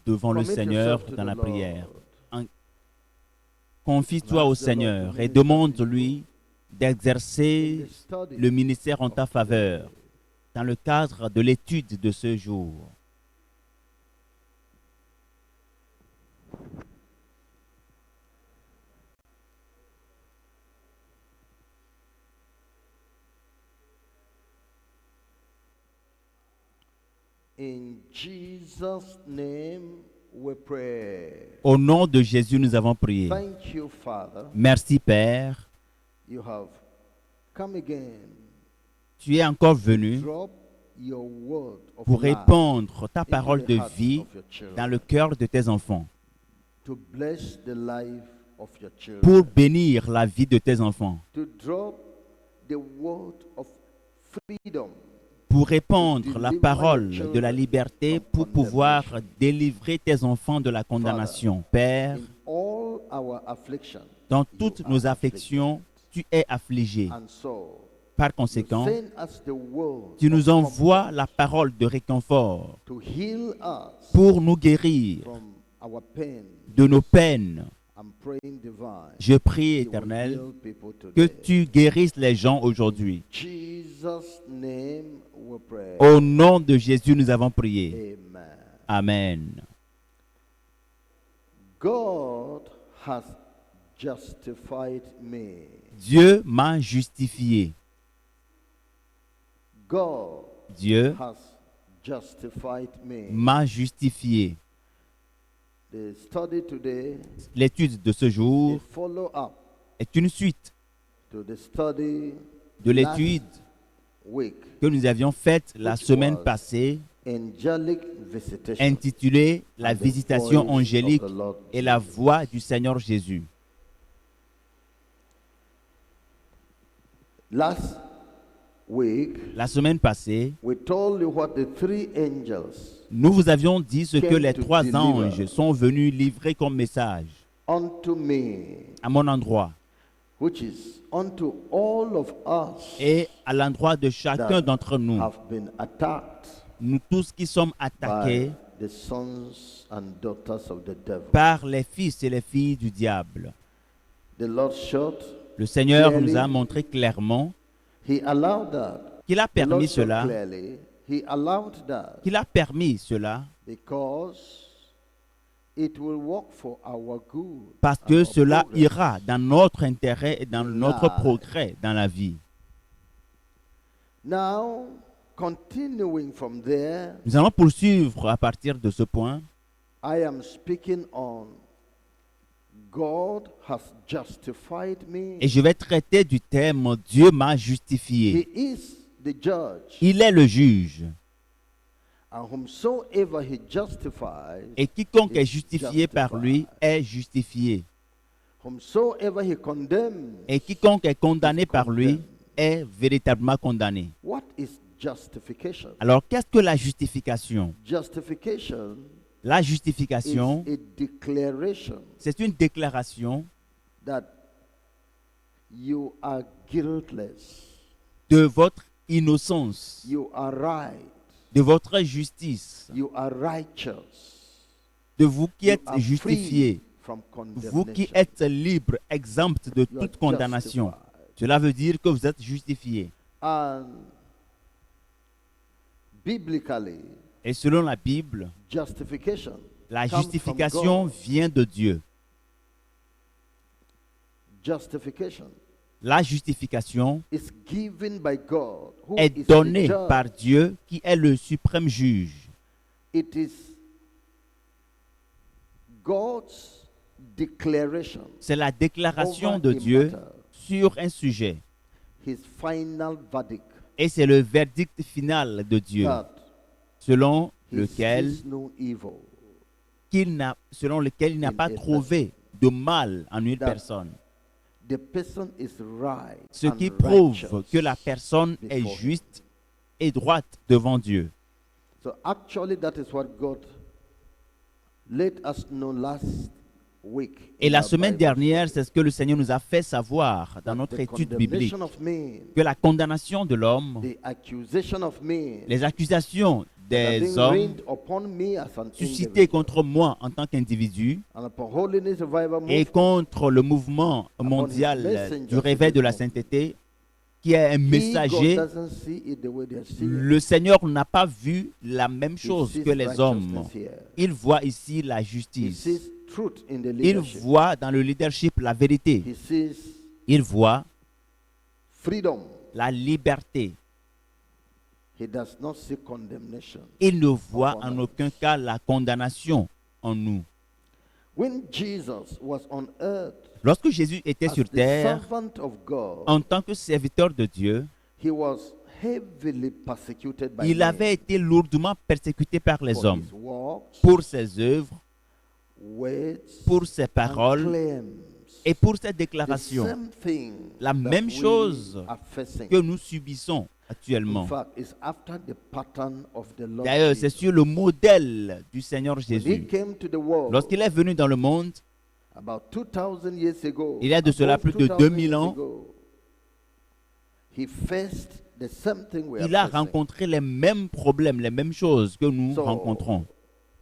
devant le Seigneur dans la prière. Confie-toi au Seigneur et demande-lui d'exercer le ministère en ta faveur dans le cadre de l'étude de ce jour. In Jesus' name we pray. Au nom de Jésus, nous avons prié. Thank you, Father. Merci, Père. You have come again Tu es encore venu drop your word of pour life répandre ta into parole the de hearts vie of your children, dans le cœur de tes enfants, to bless the life of your children, pour bénir la vie de tes enfants, to drop the word of freedom, pour répandre la parole de la liberté, pour pouvoir délivrer tes enfants de la condamnation. Père, in all our affliction. dans You toutes are nos afflictions, tu es affligé. And so, Par you conséquent, send us the word tu nous of envoies comfort la parole de réconfort to heal us pour nous guérir from our pain. de nos peines. I'm praying divine. Je prie, You will Éternel, heal people que today. tu guérisses les gens aujourd'hui. Jesus' name we pray. Au nom de Jésus, nous avons prié. Amen. Amen. God has justified me. Dieu m'a justifié. God Dieu has justified me. m'a justifié. The study today L'étude de ce is jour follow up est une suite to the study de last l'étude week, que nous avions faite la which semaine was passée, angelic visitation intitulée La and the visitation voice of angélique the Lord et la Jesus. voix du Seigneur Jésus. Last week, La semaine passée, we told you what the three angels nous vous avions dit ce que came les to trois deliver anges sont venus livrer comme message unto me, à mon endroit which is unto all of us et à l'endroit de chacun that d'entre nous, have been attacked nous tous qui sommes by attaqués the sons and daughters of the devil. par les fils et les filles du diable. The Lord showed, Le Seigneur Clearly, nous a montré clairement He allowed that. qu'il a The Lord permis showed cela, clearly, He allowed that qu'il a permis cela because it will work for our good. parce and que our cela progress. ira dans notre intérêt et dans notre Life. progrès dans la vie. Now, continuing from there, Nous allons poursuivre à partir de ce point. I am speaking on God has justified me. Et je vais traiter du thème Dieu m'a justifié. He is the judge. Il est le juge. And whomsoever he justifies, Et quiconque is est justifié par lui justified. est justifié. Whomsoever he condemns, Et quiconque est condamné is par lui condemned. est véritablement condamné. What is justification? Alors, qu'est-ce que la justification? Justification La is justification, a declaration c'est une déclaration that you are guiltless, de votre innocence, you are right, de votre justice, you are righteous, de vous qui you êtes are justifié, free from vous qui condemnation. êtes libre, exempt de You are toute condamnation. justified. Cela veut dire que vous êtes justifié. And biblically, Et selon la Bible, justification la comes from justification God. vient de Dieu. Justification La justification is given by God, who is est the donnée judge. par Dieu qui est le suprême juge. It is God's declaration, C'est la déclaration over de a Dieu matter, sur un sujet. his final verdict, Et c'est le verdict final de Dieu, that selon he lequel, sees no evil. selon lequel il n'a in pas a trouvé de mal en une That personne. The person is right Ce and qui prouve righteous que la personne est before him. juste et droite devant Dieu. So actually, that is what God let us know last week. Et in la our semaine Bible dernière, study, c'est ce que le Seigneur nous a fait savoir dans that notre the étude biblique, condemnation of man, que la condamnation de l'homme, the accusation of man, les accusations des being hommes rained upon me as an suscités individual. contre moi en tant qu'individu And upon Holiness Revival et Movement, contre le mouvement mondial du réveil de la sainteté, qui est un God messager. doesn't see it the way they're seeing. Le Seigneur n'a pas vu la même He chose sees que les hommes. righteousness here. Il voit ici la He justice. sees truth in the Il leadership. voit dans le leadership la vérité. He sees Il voit freedom. la liberté. He does not see condemnation. Il ne voit en aucun cas la condamnation en nous. When Jesus was on earth Lorsque Jésus était as sur the terre, servant of God, en tant que serviteur de Dieu, he was heavily persecuted by il men avait été lourdement persécuté par les for hommes his works, pour ses œuvres, words, pour ses and paroles claims. et pour ses The déclarations. same thing La that même we chose are facing. que nous subissons In actuellement. fact, it's after the pattern of the Lord D'ailleurs, c'est Jesus. sur le modèle du Seigneur When he Jésus. came to the world Lorsqu'il est venu dans le monde, about 2000 years ago, il y a de cela above plus de 2000 2000 years ans, ago, he faced the same thing we il a are facing. rencontré les mêmes problèmes, les mêmes choses que nous So, rencontrons. We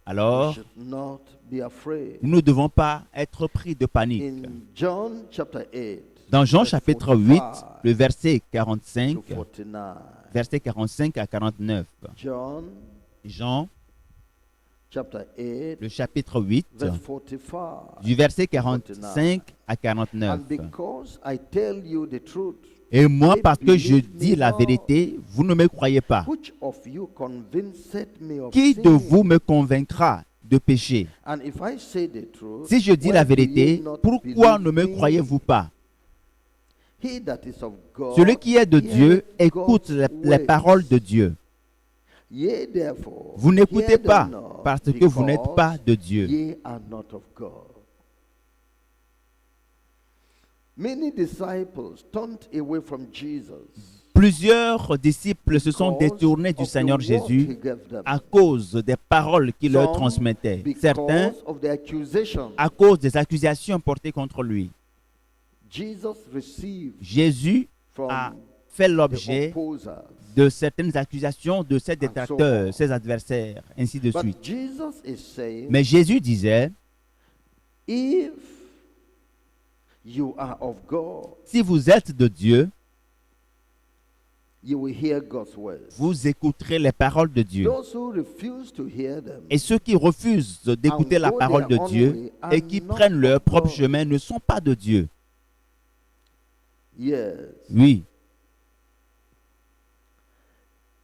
Alors, should not be afraid. nous ne devons pas être pris de panique. In John chapter 8, Dans Jean verse chapitre 8, 45 le verset to 45, 49. versets 45 à 49. John Jean, chapter 8, le chapitre 8, verse 45. du verset 45 à 49. And because I tell you the truth, Et moi, parce que je dis la vérité, vous ne me croyez pas. which of you convinced me of Qui de sin? vous me convaincra de péché? And if I say the truth, Si je dis why la do ye vérité, not pourquoi ne believe me me? croyez-vous pas? He that is of God, Celui qui est de Dieu heareth écoute God's les words. paroles de Dieu. Ye therefore, Vous n'écoutez hear them pas not, parce que vous n'êtes because pas de Dieu. ye are not of God. Many disciples turned away from Jesus Plusieurs disciples se sont because détournés du of the Seigneur word Jésus he gave them. à cause des paroles qu'il leur Some transmettait. because Certains of the accusation à cause des accusations portées contre lui. Jesus received Jésus from a fait the l'objet opposers. de certaines accusations de ses so détracteurs, on. ses adversaires, ainsi de But suite. Jesus is saying, Mais Jésus disait, if you are of God, si vous êtes de Dieu, you will hear God's words. vous écouterez les paroles de Dieu. Those who refuse to hear them Et ceux qui refusent d'écouter la parole de Dieu et qui prennent leur propre chemin ne sont pas de Dieu. yes. Oui.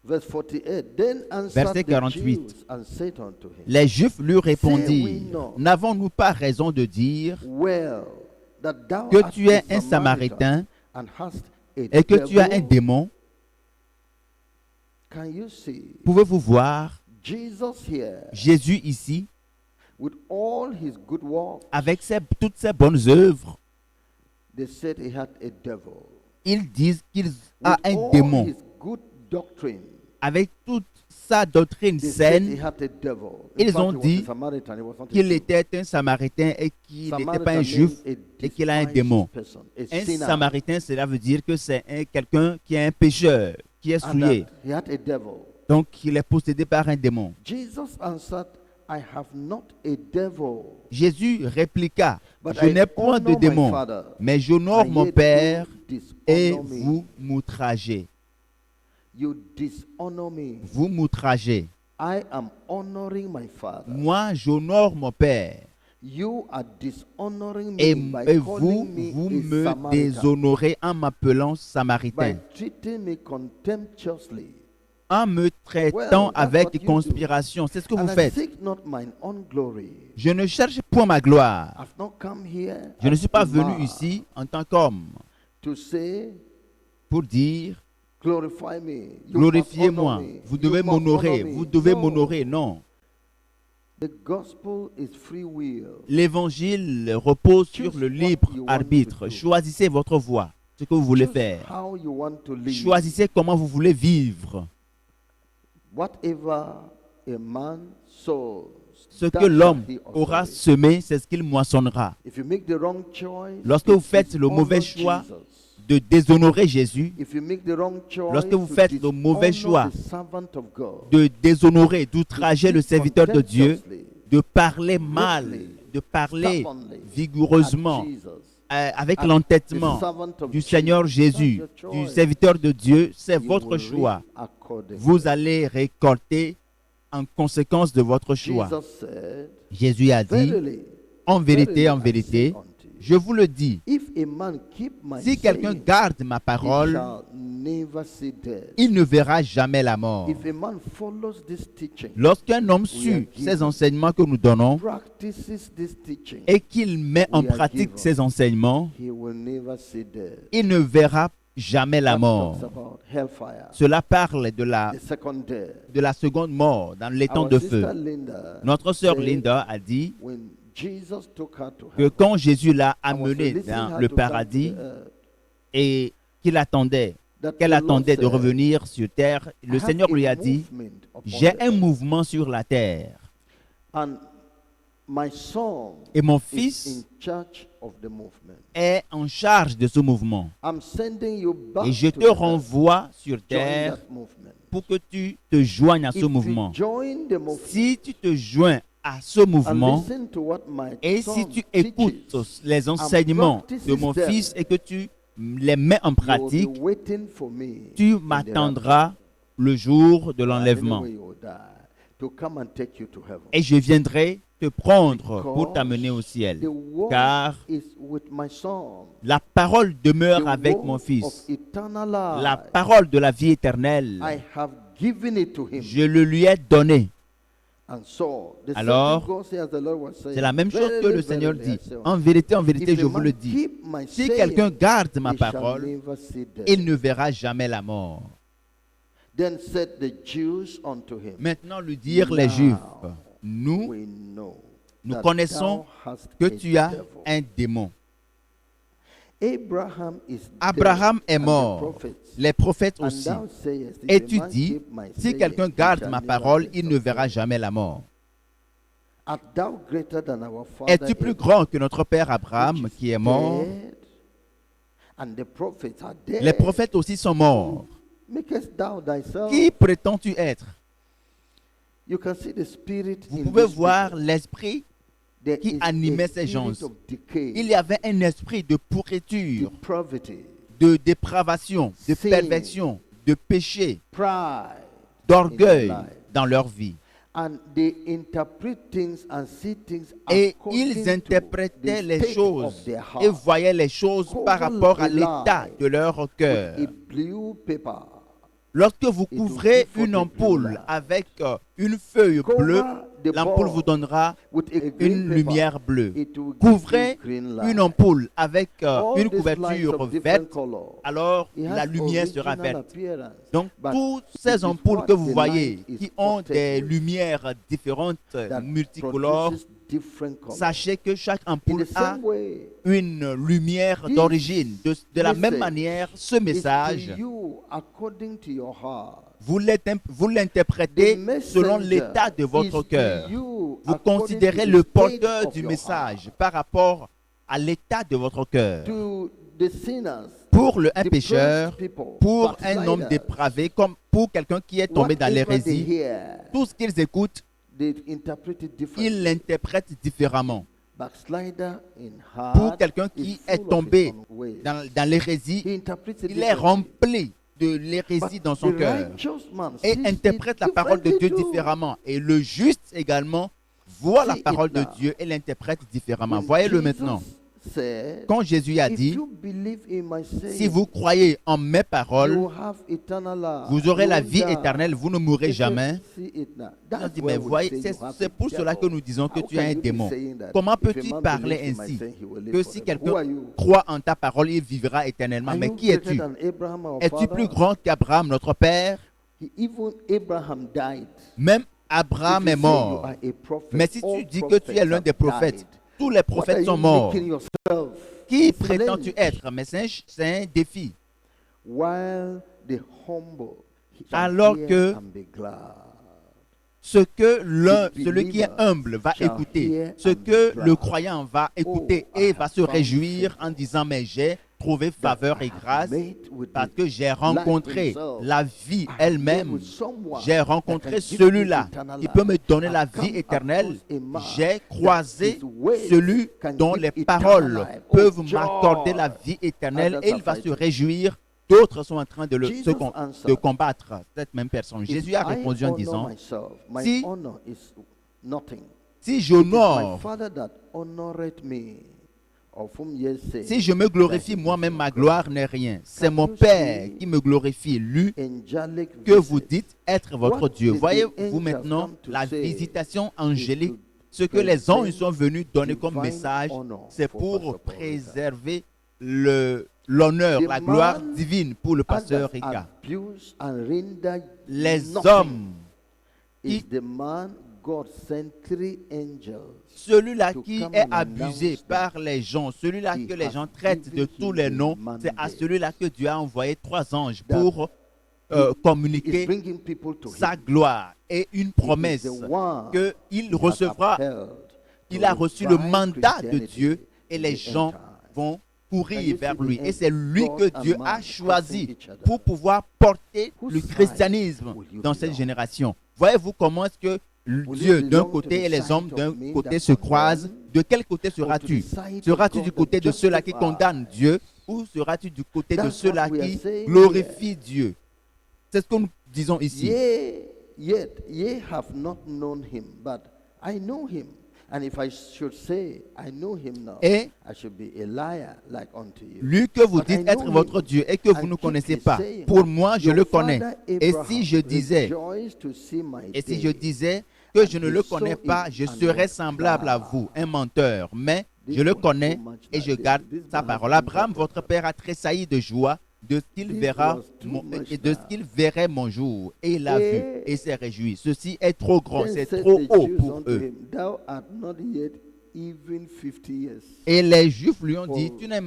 Verse 48. Then answered Verset the 48. Jews and said unto him, Les Juifs lui Say we répondirent, not. n'avons-nous pas raison de dire well, that thou que art tu es a un Samaritain and hast a et que tu as un devil? démon? Can you see Pouvez-vous voir Jesus here Jésus ici, with all his good works? avec toutes ses bonnes œuvres? They said he had a devil. Ils disent qu'il With a un all démon. his good doctrine, Avec toute sa doctrine they said he saine, had a devil. Ils In fact, ont he was dit a Samaritan, he was not a qu'il Jew. était un Samaritain et qu'il n'était Samaritan pas un means juif a et qu'il a un despised démon. person, a Un sinner, Samaritain, cela veut dire que c'est quelqu'un qui est un pécheur, qui est and souillé. that he had a devil. Donc, il est possédé par un démon. Jesus answered, I have not a devil, Jésus répliqua, but je I n'ai point de honor my démon, Father, mais j'honore and mon ye Père do dishonor et me. vous m'outragez. You dishonor me. Vous m'outragez. I am honoring my Father. Moi, j'honore mon Père. You are dishonoring me Et, by et calling vous me a me Samaritan, déshonorez en m'appelant by Samaritain, treating me contemptuously. en me traitant Well, that's avec what you conspiration. C'est ce que vous And I faites. seek not mine own glory. Je ne cherche point ma gloire. I've not come here Je ne as suis pas a venu man ici en tant qu'homme to say, pour dire glorify me. You glorifiez-moi, must honor me. vous You devez must m'honorer, honor me. vous devez No. m'honorer. Non. The gospel is free will. L'évangile repose Choose sur le what libre you want arbitre. to do. Choisissez votre voie, ce que vous voulez Choose faire. how you want to live. Choisissez comment vous voulez vivre. Whatever a man sows, Ce that que l'homme shall he also aura reap. semé, c'est ce qu'il moissonnera. If you make the wrong choice, Lorsque vous it faites le dishonors mauvais choix, Jesus. de déshonorer Jésus, if you make the wrong choice lorsque vous to faites le mauvais dishonor choix the servant of God, de déshonorer, d'outrager to le speak serviteur de Dieu, contemptuously de parler mal, rudely, de parler stubbornly vigoureusement, at Jesus, avec at l'entêtement the servant of du Jesus, Seigneur Jésus, that's your du choice. serviteur de Dieu, c'est You votre will choix. reap accordingly. Vous allez récolter en conséquence de votre choix. Jesus said, Jésus a dit, verily, en vérité, en verily, I vérité, say unto you, je vous le dis, if a man keep my si quelqu'un saying, garde ma he parole, shall never see death. il ne verra jamais la mort. If a man follows this teaching, Lorsqu'un homme suit ces enseignements que nous donnons practices this teaching, et qu'il met en we are pratique given. ces enseignements, he will never see death. il ne verra jamais la That mort. talks about hellfire, Cela parle de la the second death. seconde mort dans les temps Our de sister feu. Linda Notre sœur said Linda a dit when Jesus took her to que heaven, quand Jésus l'a and was amenée releasing dans her le to come to paradis the earth, et qu'elle attendait that de the Lord said, revenir sur terre, "I le have Seigneur a lui a dit, movement upon j'ai the un earth, mouvement sur la terre and my son et mon is fils in charge of the movement. est en charge de ce mouvement. I'm sending you back Et je to te the earth. renvoie sur Join terre that movement. pour que tu te joignes à If ce you mouvement. join the movement Si tu te joins à ce and mouvement listen to what my et son si tu teaches, écoutes les enseignements practices de mon them, fils et que tu les mets en you will pratique, be waiting for me tu in the m'attendras le jour de rapture. l'enlèvement. Anyway, you will die, to come and take you to heaven. Et je viendrai te prendre Because pour t'amener au ciel. The word Car is with my son. la parole demeure The avec word mon of fils. eternal La life, parole de la vie éternelle, I have given it to him. je le lui ai donné. And so, the same Alors, thing God says, as the Lord was saying, c'est la même chose que verily, le Seigneur verily, I dit. say unto En you, vérité, if je a vous man le dis. keep my Si saying, quelqu'un garde ma he shall parole, never see death. il ne verra jamais la mort. Then said the Jews unto him, Maintenant, lui dire les Now, Juifs, nous we know nous that connaissons thou hast que a tu as devil. un démon. Abraham is Abraham dead, est and the mort, prophets. les prophètes And aussi. thou sayest, if Et a tu man dis, keep my si saying, quelqu'un he garde shall ma never parole, taste il ne of verra death. jamais la mort. Art thou greater than our father Es-tu plus Abraham, grand que notre père which Abraham is qui est mort? dead? And the prophets are dead. Les prophètes aussi sont morts. Makest thou thyself? Qui prétends-tu être? You can see the spirit Vous in pouvez these voir people. l'esprit There qui is a animait ces spirit gens. of decay, Il y avait un esprit de pourriture, depravity, de dépravation, de Sin. perversion, de péché, pride, d'orgueil in their life. dans leur vie. and they interpret things and see things Et according ils to interprétaient the les state choses of their heart. et voyaient les choses par Cover rapport à the l'état lie de leur cœur. with a blue paper. Lorsque vous It will couvrez give forth une a blue ampoule light. avec une feuille bleue, Cover the l'ampoule vous bulb donnera with a green une paper. lumière bleue. It will give Couvrez you green light. une ampoule avec All une these lights couverture of different verte, colors. alors It has la lumière sera original verte. appearance, Donc but toutes it ces is ampoules what que vous the voyez light is qui ont des protecting lumières différentes, that multicolores, produces different colors. sachez que chaque In ampoule the a same way, une lumière This d'origine. De la même message manière, ce is message, to you according to your heart. vous l'interprétez The selon messenger l'état de votre is to cœur. you Vous according considérez to le the state porteur of du your message heart. par rapport à l'état de votre cœur. To the sinners, Pour un depraved pécheur, people, pour un homme backsliders, dépravé, comme pour quelqu'un qui est tombé dans whatever they l'hérésie, hear, tout ce qu'ils écoutent, they interpret it differently. ils l'interprètent différemment. Backslider in heart Pour quelqu'un is qui full est of tombé his own ways. dans l'hérésie, He interprets it il est differently. rempli de l'hérésie But dans son the cœur righteous man et sees it interprète la parole de Dieu differently too. différemment. Et le juste également voit la See it parole de now. Dieu et l'interprète différemment. When Voyez-le Jesus maintenant. said, Quand Jésus a if dit, you believe in my saying, si vous croyez en mes you paroles, have eternal life. vous aurez You la won't vie die. éternelle, vous ne mourrez He said, jamais. see it now. Il a That's dit, why mais we voyez, say you have c'est a pour cela que devil. nous disons que How tu as can un you be démon. saying that? Comment If a peux-tu man parler believes in my ainsi saying, he will live que si forever? Who are quelqu'un you? croit en ta parole, il vivra éternellement? Are Mais you qui greater es-tu? than Abraham, our Es-tu father? plus grand qu'Abraham, notre père? Even Abraham died. Même Abraham If you est say mort. you are a prophet, Mais si tu all dis que tu es l'un prophets des have prophètes, died. tous les What are prophètes sont you morts. making yourself? Qui It's prétends-tu challenge. être? Mais c'est un défi. While the humble shall Alors hear que and be glad. Ce que The celui qui est believer humble va shall écouter, hear ce and be que glad. le croyant va écouter Oh, I et have va se found réjouir favor. en disant, mais j'ai trouvé faveur et grâce met with parce the que j'ai life rencontré himself. la vie I met elle-même. with someone J'ai that rencontré can give celui-là me eternal qui peut me life. donner I la come vie éternelle. across a man J'ai that croisé his ways celui can dont give les eternal paroles life. Oh, peuvent joy. m'accorder la vie éternelle Others et il are va se fighting. réjouir. D'autres sont en train de, Jesus de answered, combattre cette même personne. If Jésus a I répondu en honor disant, myself, my si- honor is nothing. si It is my j'honore, Father that honoreth me, of whom ye say si je me glorifie that he moi-même, is ma God. gloire n'est rien. C'est Can mon you Père see qui me glorifie, lui Angelic que vous visit. dites être votre What Dieu. did the Voyez-vous angels maintenant come to la say visitation is angélique. to Ce que les anges present sont venus donner comme divine message, honor c'est for pour Pastor Paul Ricard. préserver l'honneur, The la gloire man divine pour le pasteur Others Ricard. abuse and render Les nothing hommes, is qui- the man God sent 3 angels. celui-là to qui come est and abusé announce par les gens, celui-là he que les has gens traitent de given tous him les a noms, c'est à mandate. celui-là que Dieu a envoyé 3 anges That pour Is communiquer bringing people to sa him. gloire et une He is promesse the one qu'il he has recevra. upheld to Il a reçu le revive mandat de Christianity Dieu et in les the gens end time. vont Can courir you vers see lui. the Et c'est lui God que and Dieu man a crossing choisi each other? pour pouvoir porter Whose le side christianisme will you dans cette belong? génération. Voyez-vous comment est-ce que Will Dieu you d'un belong to côté the et les side hommes of d'un men côté that se condemn? croisent? De quel côté Or to seras-tu? the side Seras-tu of du God côté that de ceux-là qui justify? condamnent Dieu ou seras-tu du côté de That's ceux-là what we are qui saying glorifient Dieu? C'est ce que nous disons ici. Yet ye have not known him, but I know him. And if I should say I know him now, Et I should be a liar like unto you. lui que vous But I dites know être him, votre Dieu et que vous and ne keep connaissez his pas, saying. pour moi je Your le connais. father Et Abraham si je disais, rejoiced to see my et si day, je disais que je and ne he le saw connais it pas, je and serais was semblable à glad. vous, un menteur. Mais This je le was connais too much et that je day. garde This sa man parole. has Abraham, been votre père, a tressailli de joie de ce qu'il This verra was too much et de ce now. qu'il verrait mon jour. Et il l'a vu Et- et s'est réjoui. Ceci est trop grand, Then c'est said trop the haut Jews pour unto eux. him, Thou art not yet even 50 years. Et les Juifs lui ont dit, For-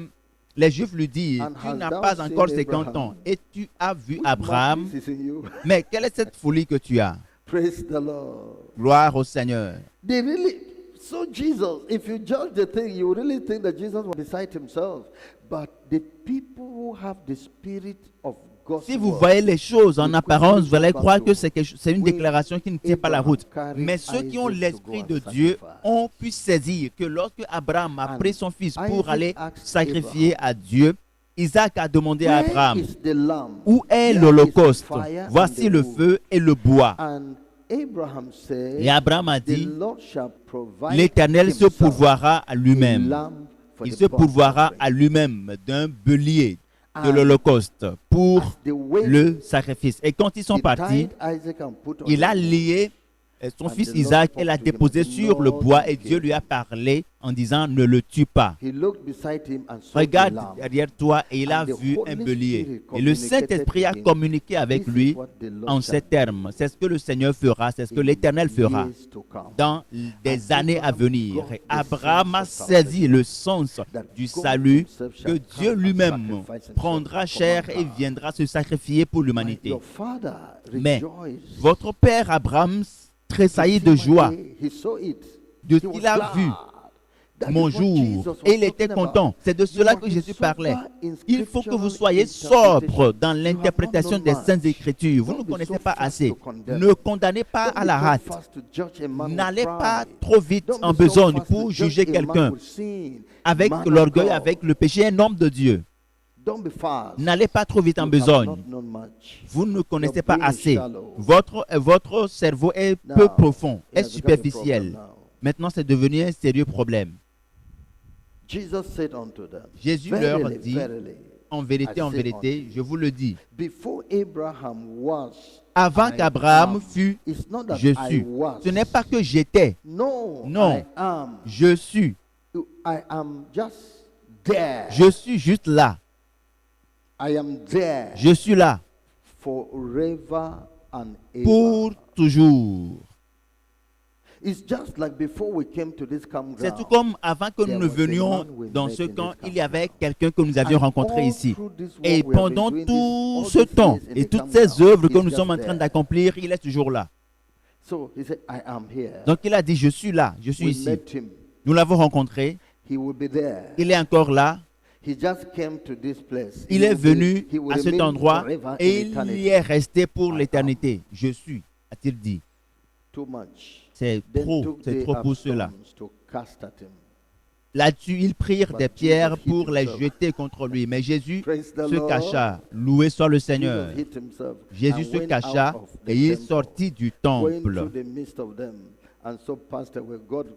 les Juifs lui disent, And tu hast n'as thou pas seen encore 50 Abraham? ans et tu as vu Which Abraham. madness is in you? Mais quelle est cette folie que tu as? Praise the Lord. Gloire au Seigneur. They really, so Jesus, if you judge the thing, you really think that Jesus was beside himself. But the people who have the spirit of God's Si vous word, voyez les choses en will apparence, quickly vous allez go croire back que to c'est une when déclaration qui ne tient pas la Abraham route. carried Mais ceux qui ont Isaac l'Esprit to go de and Dieu sacrifice. ont pu saisir que lorsque Abraham a And pris son fils pour Isaac aller asked sacrifier à Dieu, Isaac a demandé à Where Abraham, is the lamb? où est Where l'Holocauste? is the fire Voici and the le wood? feu et le bois. And Abraham said, Et Abraham a The dit, Lord shall provide l'Éternel se himself pourvoira à a lui-même. lamb for Il the se burnt pourvoira offering. à lui-même d'un bélier de And l'Holocauste pour as they went, le sacrifice. Et quand ils sont he partis, tied Isaac and put on il a the wood. lié son And fils the Lord Isaac et spoke l'a to him déposé and said, sur le "Not bois et kill Dieu lui a parlé en disant ne le tue pas. He looked beside him and saw the Regarde lamb. derrière toi et il a And the vu un Holy bélier. Spirit Et le communicated Saint-Esprit a to him, communiqué avec This is lui what the Lord en shall ces termes. C'est ce que le Seigneur fera, c'est ce que in l'Éternel fera years to come. dans des années à venir. Et Abraham a sense of saisi le sens That du God salut, himself que shall Dieu come and lui-même sacrifice himself prendra for chair et mankind. viendra se sacrifier pour l'humanité. Your father Mais rejoiced votre père Abraham to tressaillit see de my joie day. He saw it. de He ce was qu'il a glad. vu That mon is what jour. Jesus was Et il était talking about. content. C'est de You cela must que be Jésus parlait. sober in Il faut que vous scriptural soyez sobre dans interpretation. l'interprétation You have des not Saintes known Écritures. Vous Don't ne be connaissez so pas fast assez. to condemn. Ne condamnez pas Don't à be la so hâte. fast to judge a man with N'allez pride. pas trop vite Don't en be so besogne fast to pour judge juger a man quelqu'un with sin. avec Man of l'orgueil, God. avec le péché, un homme de Dieu. Don't be fast. N'allez pas trop vite en You have besogne. not known much. Vous ne connaissez Your pas brain is assez. shallow. Votre cerveau est Now, peu profond, it est has become a superficiel. problem now. Maintenant, c'est devenu un sérieux problème. Jesus said unto them, Jésus leur Verily, dit, verily, en I vérité, say je unto you, vous le dis, before Abraham was, avant I qu'Abraham am. fût, It's not that je I suis. was. Ce n'est pas que j'étais, No, Non. I am. je suis. I am just there. Je suis juste là. I am there Je suis là forever and ever. pour toujours. It's just like before we came to this campground. C'est tout comme avant que nous ne venions dans ce camp, il y avait quelqu'un que nous avions rencontré ici. Et pendant tout ce temps et toutes ces œuvres que nous sommes en train d'accomplir, il est toujours là. So he said, I am here. Donc il a dit, je suis là, je suis We ici. met him. Nous l'avons rencontré, He will be there. il est encore là, He just came to this place. Il He est will be- venu he will à cet remain endroit forever et in il eternity. y est resté pour l'éternité. Je suis, a-t-il dit. Too much. C'est Then trop, took c'est they trop up pour cela. stones to cast at him. Là-dessus, ils prirent But des Jesus pierres hid pour les himself. jeter contre lui. Mais Jésus Praise the se Lord. cacha. Loué soit le Seigneur. Jesus hid himself Jésus and se went cacha out of the et il temple, sortit du going temple. through the midst of them, and so passed away. God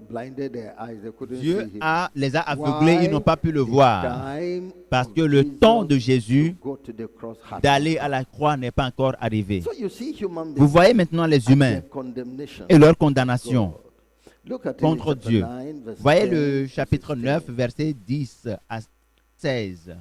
blinded their eyes; they couldn't Dieu see him. les a aveuglés, ils n'ont pas pu le voir. Time Parce of que le Jesus temps de Jésus to go to the cross had d'aller come. à la croix n'est pas encore arrivé. So you see human Vous beings voyez maintenant les and humains their condemnation et leur of condamnation God. Look at it in contre chapter Dieu. 9, verse Voyez 10 le to chapitre 16. 9, verset 10 à 16.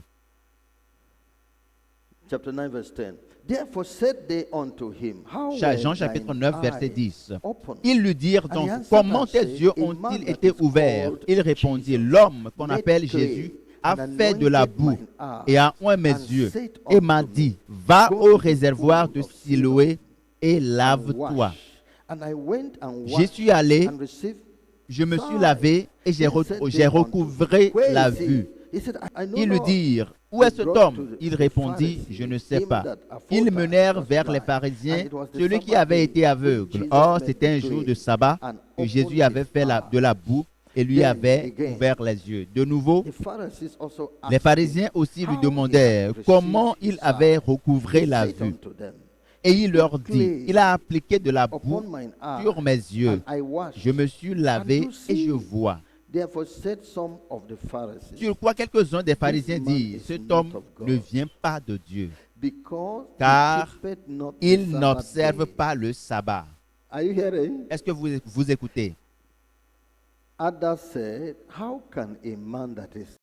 Chapter 9, verse 10. Therefore said they unto him, How Jean were chapitre thine 9, verset eyes 10. opened? Ils lui dirent And donc, he answered comment and tes said, yeux A man ont-ils that été is ouverts? called Il répondit, Jesus l'homme qu'on made appelle clay Jésus a and fait de la anointed boue mine eyes, et a oint mes and yeux said et m'a unto me, dit, va Go au to the réservoir pool de of Siloé et and lave-toi. wash. And I went and J'y washed suis allé, and received je me suis sight. lavé et j'ai Then said they j'ai unto recouvré him, Where la is he? vue. He said, I know Ils lui not. dirent, où est They cet brought homme? to the Il répondit, Pharisees je ne sais him pas. that Ils aforetime menèrent was vers les blind, pharisiens and it was the celui qui Sabbath avait day été when aveugle. Jesus Or, made c'était un clay jour de sabbat and que opened Jésus avait his fait eyes. de la boue et lui Then avait again, ouvert les yeux. De nouveau, the Pharisees also les asked pharisiens him aussi lui how he demandèrent had received comment his il avait sight. recouvré He la said vue. unto them, Et il leur "Put dit, clay il a appliqué de la upon boue mine eye, sur mes yeux. and I washed, Je me suis and lavé do et je see." vois. Therefore said some of the Pharisees, Sur quoi quelques-uns des pharisiens This man disent, is cet not homme of God. ne vient pas de Dieu, because car he keepeth not the il Sabbath n'observe day. pas le sabbat. Are you hearing? Est-ce que vous écoutez? Others said, How can a man that is